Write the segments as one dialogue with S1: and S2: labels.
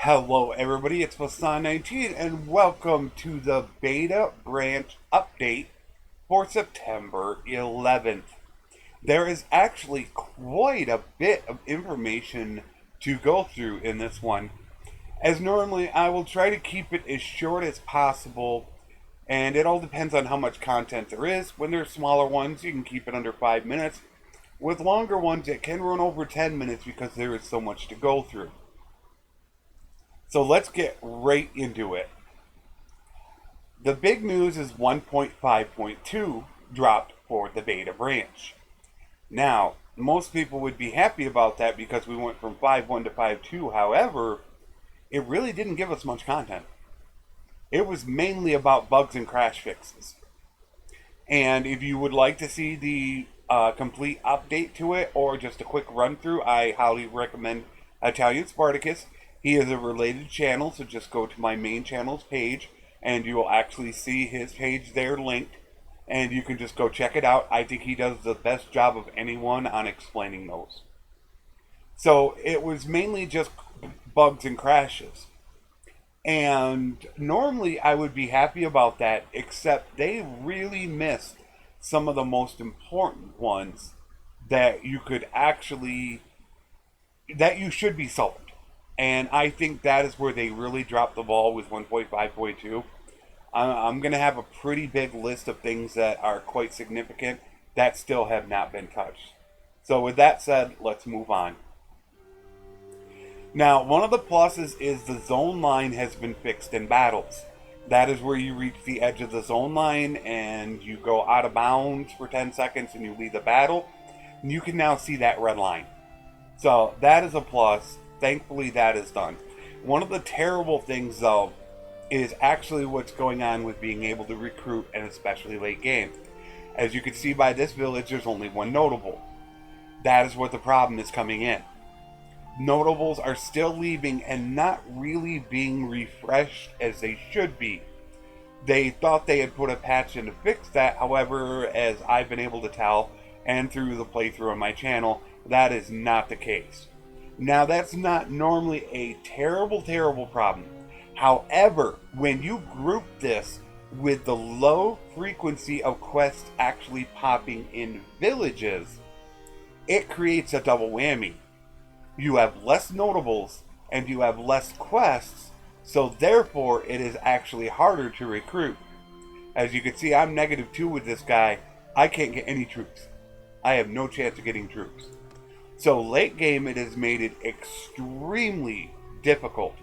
S1: Hello everybody, it's Flesson19 and welcome to the beta branch update for September 11th. There is actually quite a bit of information to go through in this one. As normally, I will try to keep it as short as possible, and it all depends on how much content there is. When there's smaller ones, you can keep it under 5 minutes. With longer ones, it can run over 10 minutes because there is so much to go through. So let's get right into it. The big news is 1.5.2 dropped for the beta branch. Now, most people would be happy about that because we went from 5.1 to 5.2. However, it really didn't give us much content. It was mainly about bugs and crash fixes. And if you would like to see the complete update to it or just a quick run through, I highly recommend Italian Spartacus. He is a related channel, so just go to my main channel's page and you will actually see his page there linked, and you can just go check it out. I think he does the best job of anyone on explaining those. So it was mainly just bugs and crashes. And normally I would be happy about that, except they really missed some of the most important ones that you should be solved. And I think that is where they really dropped the ball with 1.5.2. I'm going to have a pretty big list of things that are quite significant that still have not been touched. So with that said, let's move on. Now, one of the pluses is the zone line has been fixed in battles. That is where you reach the edge of the zone line and you go out of bounds for 10 seconds and you leave the battle. And you can now see that red line. So that is a plus. Thankfully, that is done. One of the terrible things, though, is actually what's going on with being able to recruit, and especially late game. As you can see by this village, there's only one notable. That is what the problem is coming in. Notables are still leaving and not really being refreshed as they should be. They thought they had put a patch in to fix that. However, as I've been able to tell, and through the playthrough on my channel, that is not the case. Now, that's not normally a terrible problem. However, when you group this with the low frequency of quests actually popping in villages, it creates a double whammy. You have less notables and you have less quests, so therefore it is actually harder to recruit. As you can see, I'm -2 with this guy. I can't get any troops. I have no chance of getting troops. So late game, it has made it extremely difficult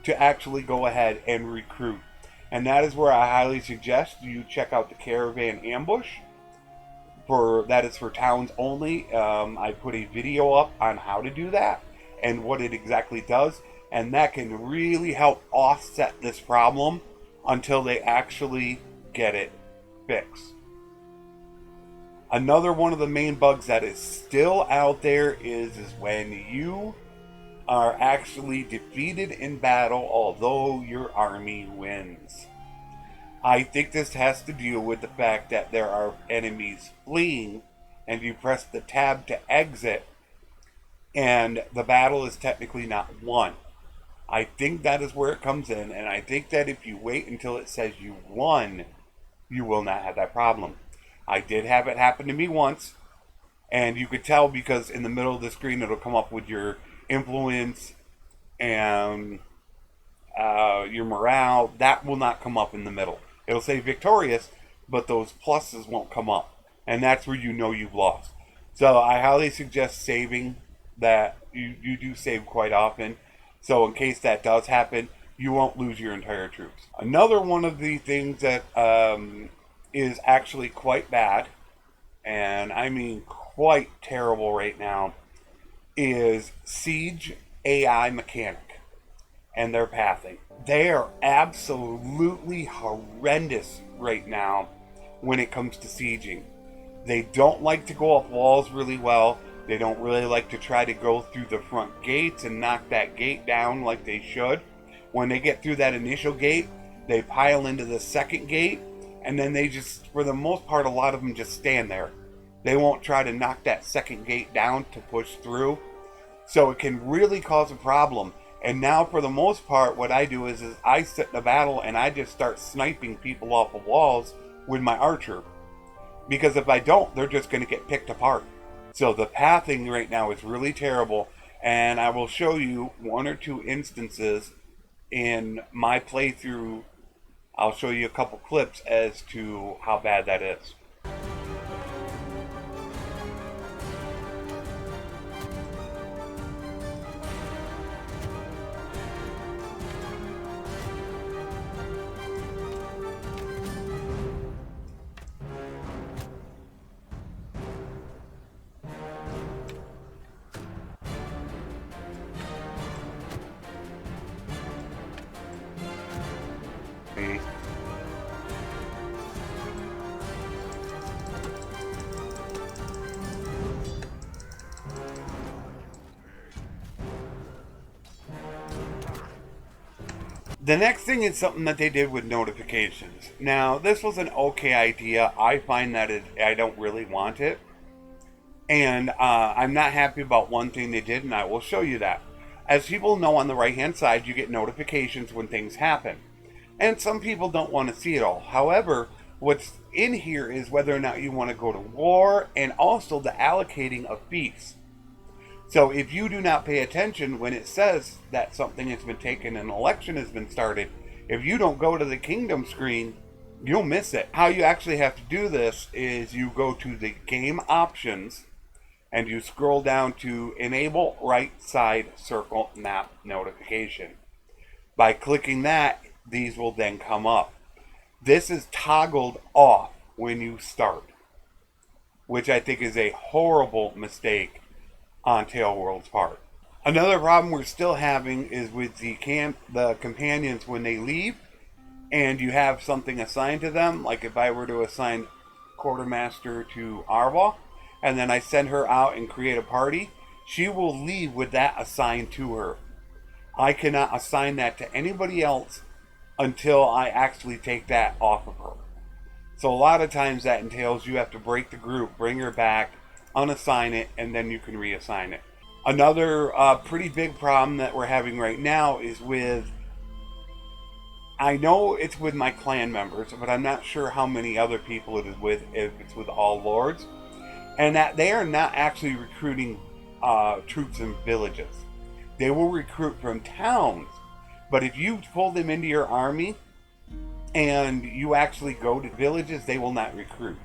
S1: to actually go ahead and recruit. And that is where I highly suggest you check out the Caravan Ambush. That is for towns only. I put a video up on how to do that and what it exactly does. And that can really help offset this problem until they actually get it fixed. Another one of the main bugs that is still out there is when you are actually defeated in battle, although your army wins. I think this has to deal with the fact that there are enemies fleeing, and you press the tab to exit, and the battle is technically not won. I think that is where it comes in, and I think that if you wait until it says you won, you will not have that problem. I did have it happen to me once, and you could tell because in the middle of the screen it'll come up with your influence and your morale. That will not come up in the middle. It'll say victorious, but those pluses won't come up, and that's where you know you've lost. So I highly suggest saving that. You do save quite often, so in case that does happen, you won't lose your entire troops. Another one of the things that is actually quite bad, and I mean quite terrible right now, is Siege AI mechanic and their pathing. They are absolutely horrendous right now when it comes to sieging. They don't like to go up walls really well. They don't really like to try to go through the front gates and knock that gate down like they should. When they get through that initial gate, they pile into the second gate, and then they just, for the most part, a lot of them just stand there. They won't try to knock that second gate down to push through. So it can really cause a problem. And now, for the most part, what I do is I sit in a battle and I just start sniping people off of walls with my archer. Because if I don't, they're just going to get picked apart. So the pathing right now is really terrible. And I will show you one or two instances in my playthrough. I'll show you a couple clips as to how bad that is. The next thing is something that they did with notifications. Now, this was an okay idea. I find that I don't really want it. And I'm not happy about one thing they did, and I will show you that. As people know, on the right-hand side, you get notifications when things happen. And some people don't want to see it all. However, what's in here is whether or not you want to go to war, and also the allocating of feasts. So if you do not pay attention when it says that something has been taken, an election has been started, if you don't go to the kingdom screen, you'll miss it. How you actually have to do this is you go to the game options and you scroll down to enable right side circle map notification. By clicking that, these will then come up. This is toggled off when you start, which I think is a horrible mistake on Tailworld's part. Another problem we're still having is with the companions when they leave and you have something assigned to them. Like if I were to assign Quartermaster to Arva and then I send her out and create a party, she will leave with that assigned to her. I cannot assign that to anybody else until I actually take that off of her. So a lot of times that entails you have to break the group, bring her back, unassign it, and then you can reassign it. Another pretty big problem that we're having right now is with, I know it's with my clan members, but I'm not sure how many other people it is with, if it's with all lords, and that they are not actually recruiting troops in villages. They will recruit from towns, but if you pull them into your army and you actually go to villages, they will not recruit.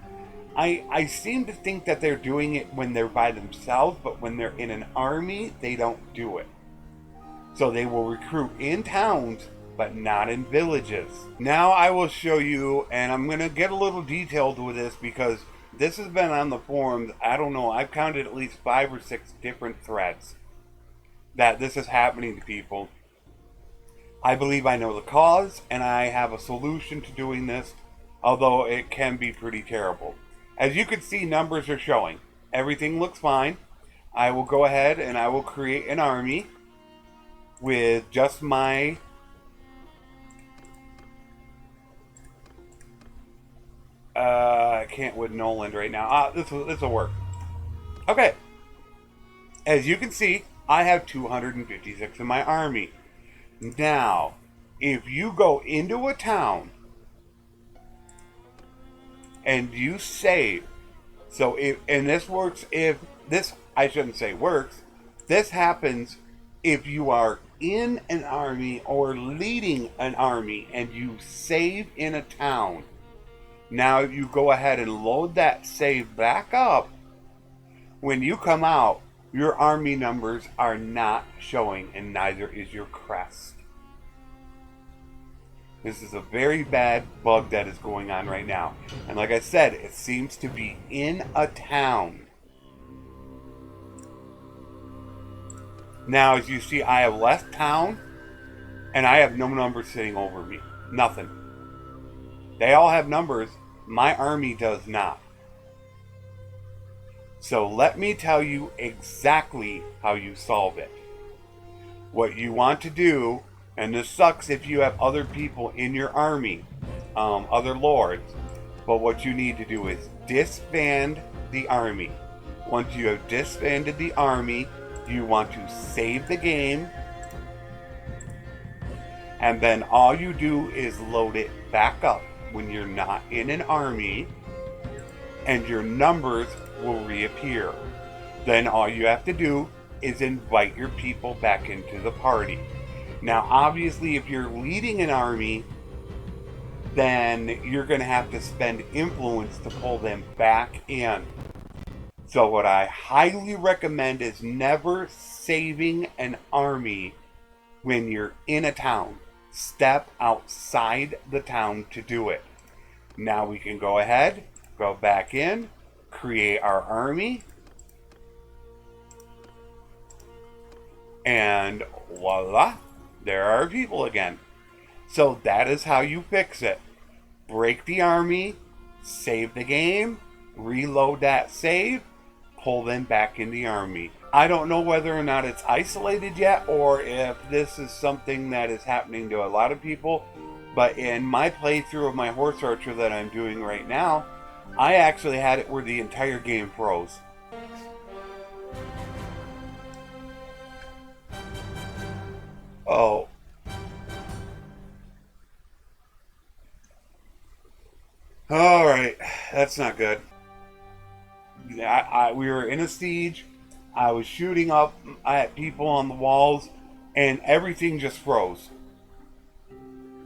S1: I seem to think that they're doing it when they're by themselves, but when they're in an army, they don't do it. So they will recruit in towns, but not in villages. Now I will show you, and I'm going to get a little detailed with this because this has been on the forums. I don't know, I've counted at least 5 or 6 different threads that this is happening to people. I believe I know the cause, and I have a solution to doing this, although it can be pretty terrible. As you can see, numbers are showing. Everything looks fine. I will go ahead and I will create an army with just my I can't with Noland right now. This will work. Okay. As you can see, I have 256 in my army. Now, if you go into a town and you save, so if, and this works if this, I shouldn't say works, this happens if you are in an army or leading an army and you save in a town. Now you go ahead and load that save back up. When you come out, your army numbers are not showing, and neither is your crest. This is a very bad bug that is going on right now. And like I said, it seems to be in a town. Now, as you see, I have left town, and I have no numbers sitting over me. Nothing. They all have numbers. My army does not. So let me tell you exactly how you solve it. What you want to do, and this sucks if you have other people in your army, other lords, but what you need to do is disband the army. Once you have disbanded the army, you want to save the game, And then all you do is load it back up when you're not in an army, and your numbers will reappear. Then all you have to do is invite your people back into the party. Now, obviously, if you're leading an army, then you're going to have to spend influence to pull them back in. So what I highly recommend is never saving an army when you're in a town. Step outside the town to do it. Now we can go ahead, go back in, create our army, and voila, there are people again. So that is how you fix it. Break the army, save the game, reload that save, pull them back in the army. I don't know whether or not it's isolated yet, or if this is something that is happening to a lot of people, but in my playthrough of my horse archer that I'm doing right now, I actually had it where the entire game froze. Oh. Alright, that's not good. We were in a siege. I was shooting up at people on the walls, and everything just froze.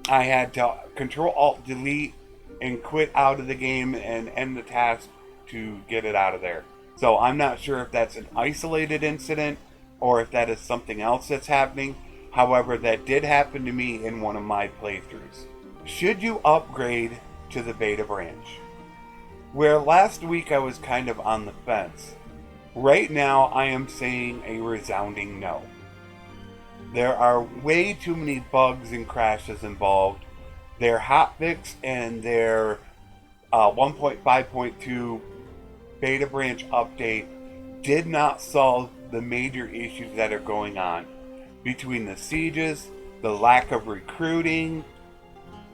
S1: I had to Control-Alt-Delete and quit out of the game and end the task to get it out of there. So I'm not sure if that's an isolated incident or if that is something else that's happening. However, that did happen to me in one of my playthroughs. Should you upgrade to the beta branch? Where last week I was kind of on the fence, right now I am saying a resounding no. There are way too many bugs and crashes involved. Their hotfix and their 1.5.2 beta branch update did not solve the major issues that are going on. Between the sieges, the lack of recruiting,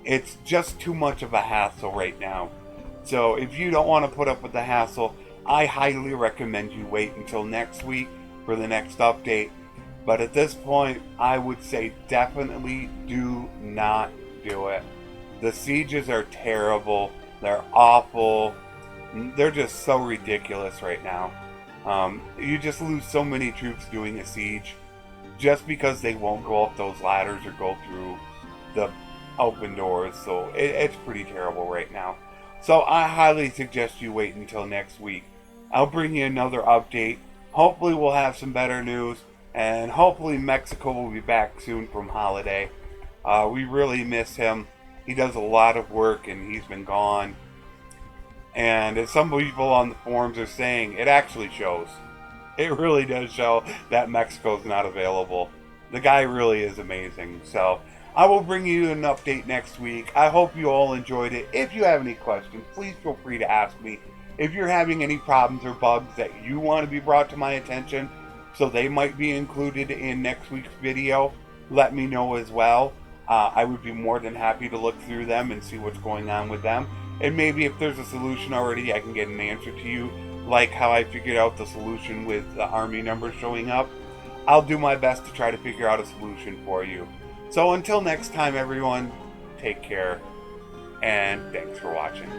S1: it's just too much of a hassle right now. So if you don't want to put up with the hassle, I highly recommend you wait until next week for the next update. But at this point, I would say definitely do not do it. The sieges are terrible. They're awful. They're just so ridiculous right now. You just lose so many troops doing a siege just because they won't go up those ladders or go through the open doors. So it's pretty terrible right now. So I highly suggest you wait until next week. I'll bring you another update. Hopefully we'll have some better news. And hopefully Mexico will be back soon from holiday. We really miss him. He does a lot of work and he's been gone. And as some people on the forums are saying, it actually shows. It really does show that Mexico's not available. The guy really is amazing. So I will bring you an update next week. I hope you all enjoyed it. If you have any questions, please feel free to ask me. If you're having any problems or bugs that you want to be brought to my attention, so they might be included in next week's video, let me know as well. I would be more than happy to look through them and see what's going on with them. And maybe if there's a solution already, I can get an answer to you, like how I figured out the solution with the army numbers showing up. I'll do my best to try to figure out a solution for you. So until next time, everyone, take care, and thanks for watching.